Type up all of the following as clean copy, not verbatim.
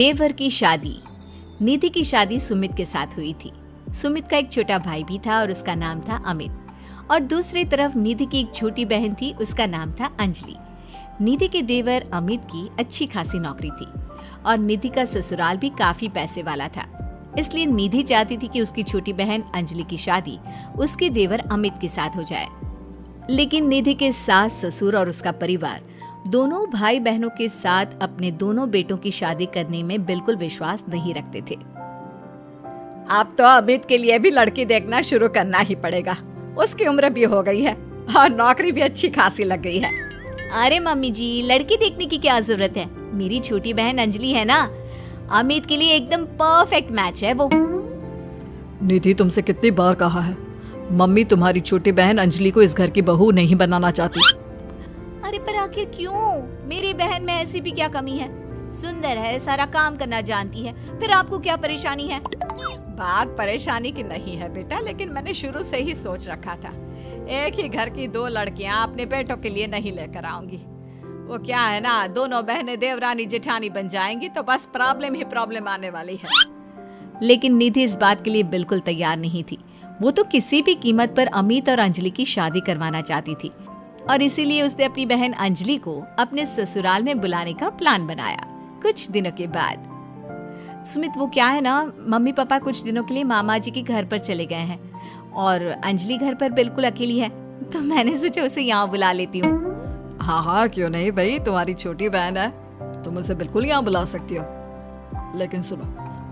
देवर की शादी। निधि की शादी सुमित के साथ हुई थी। सुमित का एक छोटा भाई भी था और उसका नाम था अमित। और दूसरी तरफ निधि की एक छोटी बहन थी, उसका नाम था अंजलि। निधि के देवर अमित की अच्छी खासी नौकरी थी और निधि का ससुराल भी काफी पैसे वाला था। इसलिए निधि चाहती थी कि उसकी छोटी बहन अंजलि की शादी उसके देवर अमित के साथ हो जाए। लेकिन निधि के सास ससुर और उसका परिवार दोनों भाई बहनों के साथ अपने दोनों बेटों की शादी करने में बिल्कुल विश्वास नहीं रखते थे। अब तो अमित के लिए भी लड़की देखना शुरू करना ही पड़ेगा। उसकी उम्र भी हो गई है और नौकरी भी अच्छी खासी लग गई है। अरे मम्मी जी, लड़की देखने की क्या जरूरत है? मेरी छोटी बहन अंजलि है ना, अमित के लिए एकदम परफेक्ट मैच है वो। निधि, तुमसे कितनी बार कहा है, मम्मी तुम्हारी छोटी बहन अंजलि को इस घर की बहू नहीं बनाना चाहती। अरे पर आखिर क्यों? मेरी बहन में ऐसी भी क्या कमी है? सुंदर है, सारा काम करना जानती है, फिर आपको क्या परेशानी है? बात परेशानी की नहीं है बेटा, लेकिन मैंने शुरू से ही सोच रखा था एक ही घर की दो लड़कियां अपने बेटों के लिए नहीं लेकर आऊंगी। वो क्या है ना, दोनों बहनें देवरानी जेठानी बन जाएंगी तो बस प्रॉब्लम ही प्रॉब्लम आने वाली है। लेकिन निधि इस बात के लिए बिल्कुल तैयार नहीं थी। वो तो किसी भी कीमत पर अमित और अंजलि की शादी करवाना चाहती थी और इसीलिए उसने अपनी बहन अंजलि को अपने ससुराल में बुलाने का प्लान बनाया। कुछ दिनों के बाद सुमित, वो क्या है ना, मम्मी पापा कुछ दिनों के लिए मामा जी के घर पर चले गए हैं और अंजलि घर पर बिल्कुल अकेली है, तो मैंने सोचा उसे यहाँ बुला लेती हूँ। हाँ हाँ, क्यों नहीं भाई, तुम्हारी छोटी बहन है, तुम उसे बिल्कुल यहाँ बुला सकती हो। लेकिन सुनो,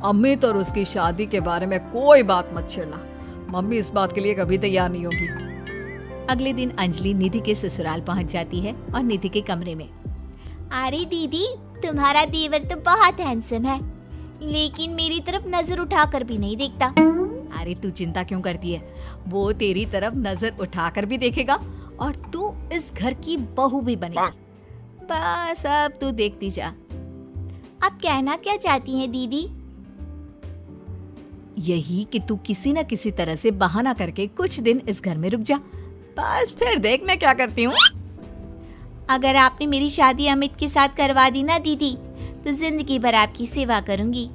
अमित और उसकी शादी के बारे में कोई बात मत छेड़ना। मम्मी इस बात के लिए कभी तैयार नहीं होगी। अगले दिन अंजलि निधि के ससुराल पहुंच जाती है और निधि के कमरे में। अरे दीदी, तुम्हारा देवर तो बहुत हैंडसम है, लेकिन मेरी तरफ नजर उठाकर भी नहीं देखता। अरे तू चिंता क्यों करती है, वो तेरी तरफ नजर उठाकर भी देखेगा और तू इस घर की बहू भी बनेगी। बस अब तू देखती जा। आप कहना क्या चाहती हैं दीदी? यही कि तू किसी न किसी तरह से बहाना करके कुछ दिन इस घर में रुक जा, बस फिर देख मैं क्या करती हूँ। अगर आपने मेरी शादी अमित के साथ करवा दी ना दीदी, तो जिंदगी भर आपकी सेवा करूंगी।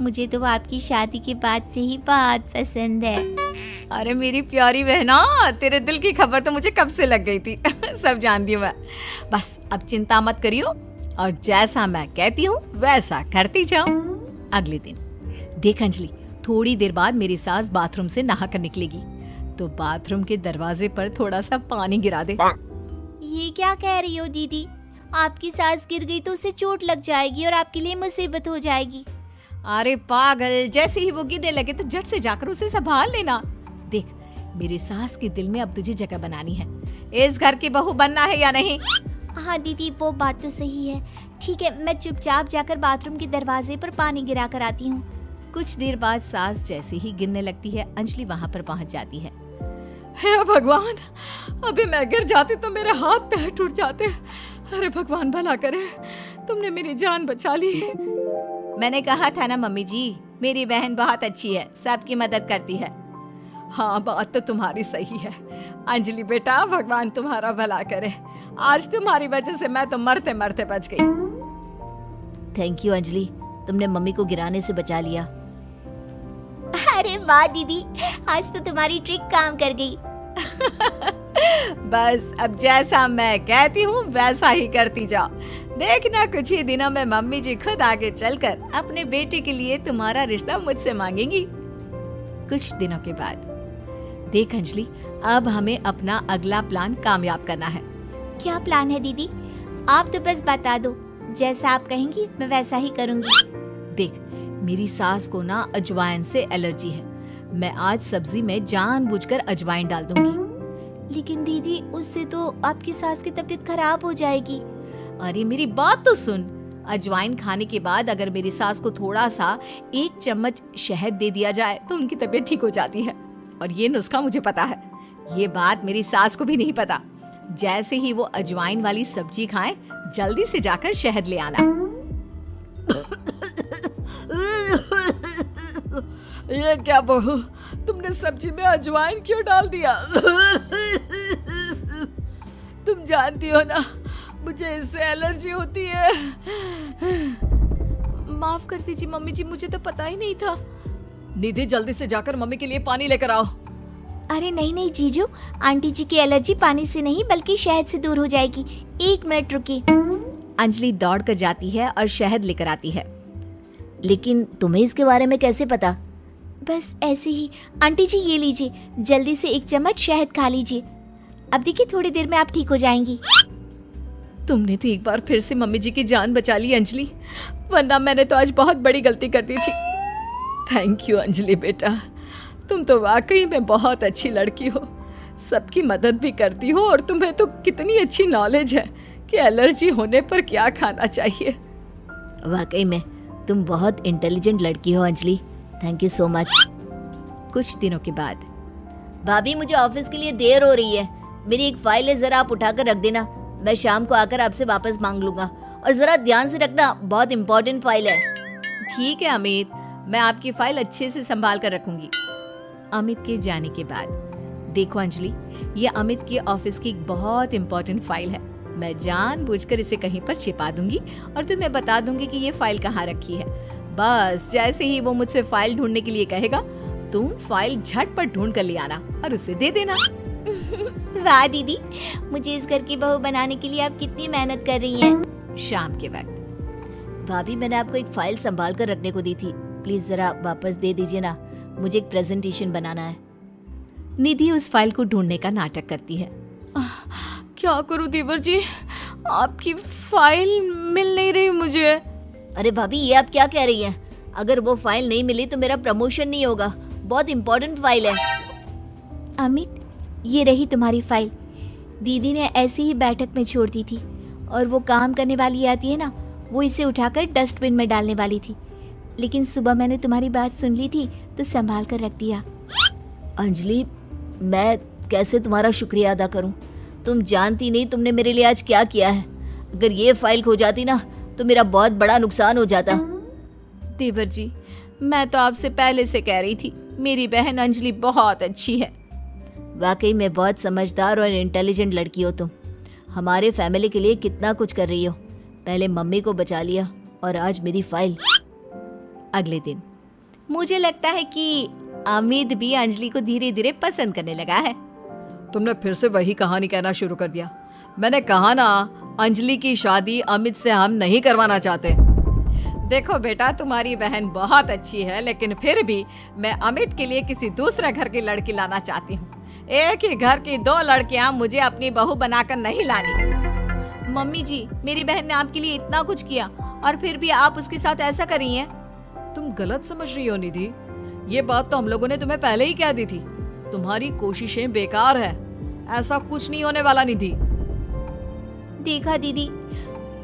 मुझे तो आपकी शादी के बाद से ही बहुत पसंद है। अरे मेरी प्यारी बहना, तेरे दिल की खबर तो मुझे कब से लग गई थी। सब जानती हूँ मैं। बस अब चिंता मत करियो और जैसा मैं कहती हूँ वैसा करती जाओ। अगले दिन देख अंजलि, थोड़ी देर बाद मेरी सास बाथरूम से नहा कर निकलेगी, तो बाथरूम के दरवाजे पर थोड़ा सा पानी गिरा दे। ये क्या कह रही हो दीदी? आपकी सास गिर गई तो उसे चोट लग जाएगी और आपके लिए मुसीबत हो जाएगी। अरे पागल, जैसे ही वो गिरने लगे तो झट से जाकर उसे संभाल लेना। देख, मेरी सास के दिल में अब तुझे जगह बनानी है। इस घर की बहू बनना है या नहीं? हाँ दीदी, वो बात तो सही है। ठीक है, मैं चुपचाप जाकर बाथरूम के दरवाजे पर पानी गिरा कर आती हूँ। कुछ देर बाद सास जैसे ही गिरने लगती है, अंजलि वहाँ पर पहुँच जाती है। हे भगवान, अभी मैं गिर जाती तो मेरे हाथ पैर टूट जाते। अरे भगवान भला करे, तुमने मेरी जान बचा ली। मैंने कहा था ना मम्मी जी, मेरी बहन बहुत अच्छी है, सबकी मदद करती है। हाँ, बात तो तुम्हारी सही है अंजलि बेटा, भगवान तुम्हारा भला करे। आज तुम्हारी वजह से मैं तो मरते मरते बच गई। थैंक यू अंजलि, तुमने मम्मी को गिराने से बचा लिया। अरे वाह दीदी, आज तो तुम्हारी ट्रिक काम कर गई। बस अब जैसा मैं कहती हूँ वैसा ही करती जाओ। देखना कुछ ही दिनों में मम्मी जी खुद आगे चलकर अपने बेटे के लिए तुम्हारा रिश्ता मुझसे मांगेंगी। कुछ दिनों के बाद देख अंजलि, अब हमें अपना अगला प्लान कामयाब करना है। क्या प्लान है दीदी? आप तो बस बता दो, जैसा आप कहेंगी मैं वैसा ही करूंगी। देख, मेरी सास को ना अजवाइन से एलर्जी है। मैं आज सब्जी में जानबूझकर अजवाइन डाल दूंगी। लेकिन दीदी, उससे तो आपकी सास की तबीयत खराब हो जाएगी। अरे मेरी बात तो सुन, अजवाइन खाने के बाद अगर मेरी सास को थोड़ा सा 1 चम्मच शहद दे दिया जाए तो उनकी तबीयत ठीक हो जाती है। और ये नुस्खा मुझे पता है, ये बात मेरी सास को भी नहीं पता। जैसे ही वो अजवाइन वाली सब्जी खाएं, जल्दी से जाकर शहद ले आना। ये क्या बहू, तुमने सब्जी में अजवाइन क्यों डाल दिया? तुम जानती हो ना, मुझे इससे एलर्जी होती है। माफ कर दीजिए मम्मी जी, मुझे तो पता ही नहीं था। निधि जल्दी से जाकर मम्मी के लिए पानी लेकर आओ। अरे नहीं नहीं जीजू, आंटी जी की एलर्जी पानी से नहीं बल्कि शहद से दूर हो जाएगी। 1 मिनट रुकिए। अंजलि दौड़ कर जाती है और शहद लेकर आती है। लेकिन तुम्हें इसके बारे में कैसे पता? बस ऐसे ही। आंटी जी ये लीजिए, जल्दी से 1 चम्मच शहद खा लीजिए। अब देखिए थोड़ी देर में आप ठीक हो जाएंगी। तुमने तो एक बार फिर से मम्मी जी की जान बचा ली अंजलि, वरना मैंने तो आज बहुत बड़ी गलती कर दी थी। थैंक यू अंजलि बेटा, तुम तो वाकई में बहुत अच्छी लड़की हो, सबकी मदद भी करती हो और तुम्हें तो कितनी अच्छी नॉलेज है कि एलर्जी होने पर क्या खाना चाहिए। वाकई में तुम बहुत इंटेलिजेंट लड़की हो Anjali, thank you so much. कुछ दिनों के बाद, भाभी मुझे ऑफिस के लिए देर हो रही है, मेरी एक फाइल है, जरा आप उठाकर रख देना, मैं शाम को आकर आपसे वापस मांग लूंगा, और जरा ध्यान से रखना, बहुत इंपॉर्टेंट फाइल है। ठीक है अमित, मैं आपकी फाइल अच्छे से संभाल कर रखूंगी। अमित के जाने के बाद, देखो अंजलि, ये अमित की ऑफिस की एक बहुत इंपॉर्टेंट फाइल है, मैं जानबूझकर इसे कहीं पर छिपा दूंगी और तुम्हें बता दूंगी कि ये फाइल कहाँ रखी है। बस जैसे ही वो मुझसे फाइल ढूंढने के लिए कहेगा, तुम फाइल झटपट ढूंढ कर ले आना और उसे दे देना। वाह दीदी, मुझे इस घर की बहू बनाने के लिए आप कितनी मेहनत कर रही हैं। शाम के वक्त, भाभी मैंने आपको एक फाइल संभाल कर रखने को दी थी, प्लीज जरा वापस दे दीजिए ना, मुझे एक प्रेजेंटेशन बनाना है। निधि उस फाइल को ढूंढने का नाटक करती है। क्या करूं देवर जी, आपकी फाइल मिल नहीं रही मुझे। अरे भाभी ये आप क्या कह रही हैं? अगर वो फाइल नहीं मिली तो मेरा प्रमोशन नहीं होगा, बहुत इंपॉर्टेंट फाइल है। अमित, ये रही तुम्हारी फाइल। दीदी ने ऐसे ही बैठक में छोड़ दी थी और वो काम करने वाली आती है ना, वो इसे उठाकर डस्टबिन में डालने वाली थी, लेकिन सुबह मैंने तुम्हारी बात सुन ली थी तो संभाल कर रख दिया। अंजलि, मैं कैसे तुम्हारा शुक्रिया अदा करूं? तुम जानती नहीं तुमने मेरे लिए आज क्या किया है। अगर ये फाइल खो जाती ना तो मेरा बहुत बड़ा नुकसान हो जाता। देवर जी, मैं तो आपसे पहले से कह रही थी, मेरी बहन अंजलि बहुत अच्छी है। वाकई में बहुत समझदार और इंटेलिजेंट लड़की हो तुम, हमारे फैमिली के लिए कितना कुछ कर रही हो। पहले मम्मी को बचा लिया और आज मेरी फाइल। अगले दिन, मुझे लगता है कि अमित भी अंजलि को धीरे धीरे पसंद करने लगा है। तुमने फिर से वही कहानी कहना शुरू कर दिया। मैंने कहा ना, अंजलि की शादी अमित से हम नहीं करवाना चाहते। देखो बेटा, तुम्हारी बहन बहुत अच्छी है, लेकिन फिर भी मैं अमित के लिए किसी दूसरे घर की लड़की लाना चाहती हूँ। एक ही घर की 2 लड़कियां मुझे अपनी बहू बनाकर नहीं लानी। मम्मी जी, मेरी बहन ने आपके लिए इतना कुछ किया और फिर भी आप उसके साथ ऐसा कर रही हैं। तुम गलत समझ रही हो निधि, ये बात तो हम लोगों ने तुम्हें पहले ही कह दी थी। तुम्हारी कोशिशें बेकार है, ऐसा कुछ नहीं होने वाला निधि। देखा दीदी,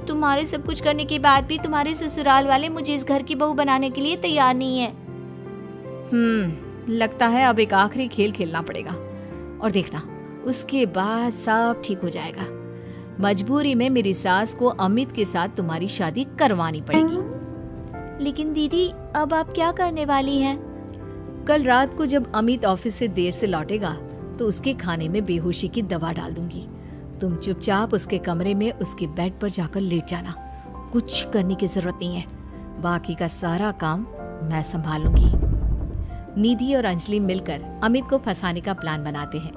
तुम्हारे सब कुछ करने के बाद भी तुम्हारे ससुराल वाले मुझे इस घर की बहू बनाने के लिए तैयार नहीं है। लगता है अब एक आखिरी खेल खेलना पड़ेगा और देखना, उसके बाद सब ठीक हो जाएगा। मजबूरी में मेरी सास को अमित के साथ तुम्हारी शादी करवानी पड़ेगी। लेकिन दीदी, अब आप क्या करने वाली हैं? कल रात को जब अमित ऑफिस से देर से लौटेगा तो उसके खाने में बेहोशी की दवा डाल दूंगी। तुम चुपचाप उसके कमरे में उसके बेड पर जाकर लेट जाना, कुछ करने की जरूरत नहीं है, बाकी का सारा काम मैं संभाल लूंगी। निधि और अंजलि मिलकर अमित को फंसाने का प्लान बनाते हैं।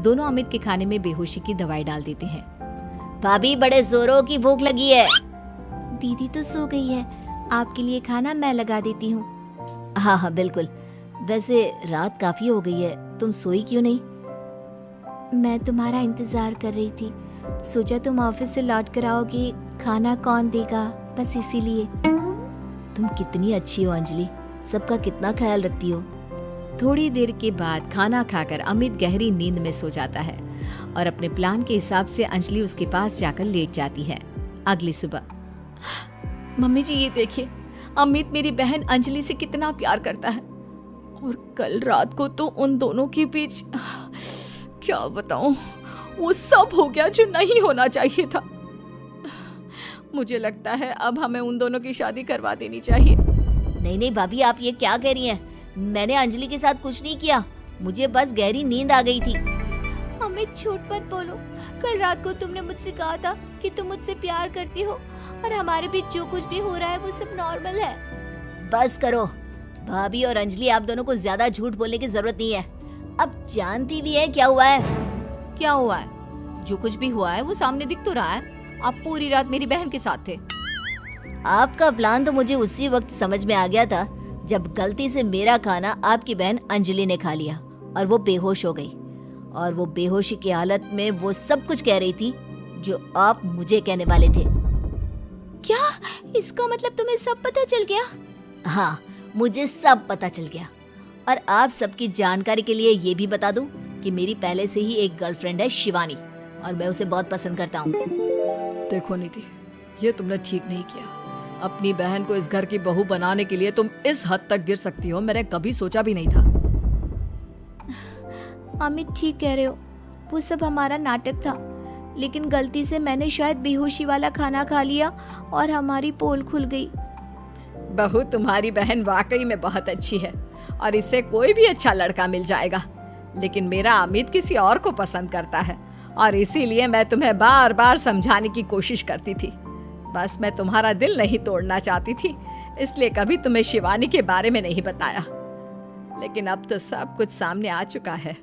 दोनों अमित के खाने में बेहोशी की दवाई डाल देते हैं। भाभी, बड़े जोरों की भूख लगी है। दीदी तो सो गई है, आपके लिए खाना मैं लगा देती हूँ। हाँ हाँ बिल्कुल, वैसे रात काफी हो गई है, तुम सोई क्यों नहीं? मैं तुम्हारा इंतजार कर रही थी, सोचा तुम ऑफिस से लौट कर आओगे, खाना कौन देगा, बस इसीलिए। तुम कितनी अच्छी हो अंजलि, सबका कितना ख्याल रखती हो। थोड़ी देर के बाद खाना खाकर अमित गहरी नींद में सो जाता है और अपने प्लान के हिसाब से अंजलि उसके पास जाकर लेट जाती है। अगली सुबह, मम्मी जी ये देखिए, अमित मेरी बहन अंजलि से कितना प्यार करता है, और कल रात को तो उन दोनों के बीच क्या बताऊं, वो सब हो गया जो नहीं होना चाहिए था। मुझे लगता है अब हमें उन दोनों की शादी करवा देनी चाहिए। नहीं नहीं भाभी, आप ये क्या कह रही हैं? मैंने अंजलि के साथ कुछ नहीं किया, मुझे बस गहरी नींद आ गई थी। अमित, झूठ मत बोलो, कल रात को तुमने मुझसे कहा था कि तुम मुझसे प्यार करती हो और हमारे बीच जो कुछ भी हो रहा है वो सब नॉर्मल है। बस करो भाभी और अंजलि, आप दोनों को ज्यादा झूठ बोलने की जरूरत नहीं है। अब जानती भी है क्या हुआ है। क्या हुआ है? जो कुछ भी हुआ है वो सामने दिख तो रहा है। आप पूरी रात मेरी बहन के साथ थे। आपका प्लान तो मुझे उसी वक्त समझ में आ गया था जब गलती से मेरा खाना आपकी बहन अंजलि ने खा लिया और वो बेहोश हो गई, और वो बेहोशी की हालत में वो सब कुछ कह रही थी जो आप मुझे कहने वाले थे। क्या इसका मतलब तुम्हें सब पता चल गया? हाँ, मुझे सब पता चल गया। और आप सबकी जानकारी के लिए ये भी बता दूं कि मेरी पहले से ही एक गर्लफ्रेंड है शिवानी, और मैं उसे बहुत पसंद करता हूँ। देखो निधि, ये तुमने ठीक नहीं किया। अपनी बहन को इस घर की बहू बनाने के लिए तुम इस हद तक गिर सकती हो, मैंने कभी सोचा भी नहीं था। अमित ठीक कह रहे हो, वो सब हमारा नाटक था, लेकिन गलती से मैंने शायद बेहोशी वाला खाना खा लिया और हमारी पोल खुल गई। बहू तुम्हारी बहन वाकई में बहुत अच्छी है और इससे कोई भी अच्छा लड़का मिल जाएगा, लेकिन मेरा अमित किसी और को पसंद करता है और इसीलिए मैं तुम्हें बार बार समझाने की कोशिश करती थी। बस मैं तुम्हारा दिल नहीं तोड़ना चाहती थी, इसलिए कभी तुम्हें शिवानी के बारे में नहीं बताया। लेकिन अब तो सब कुछ सामने आ चुका है।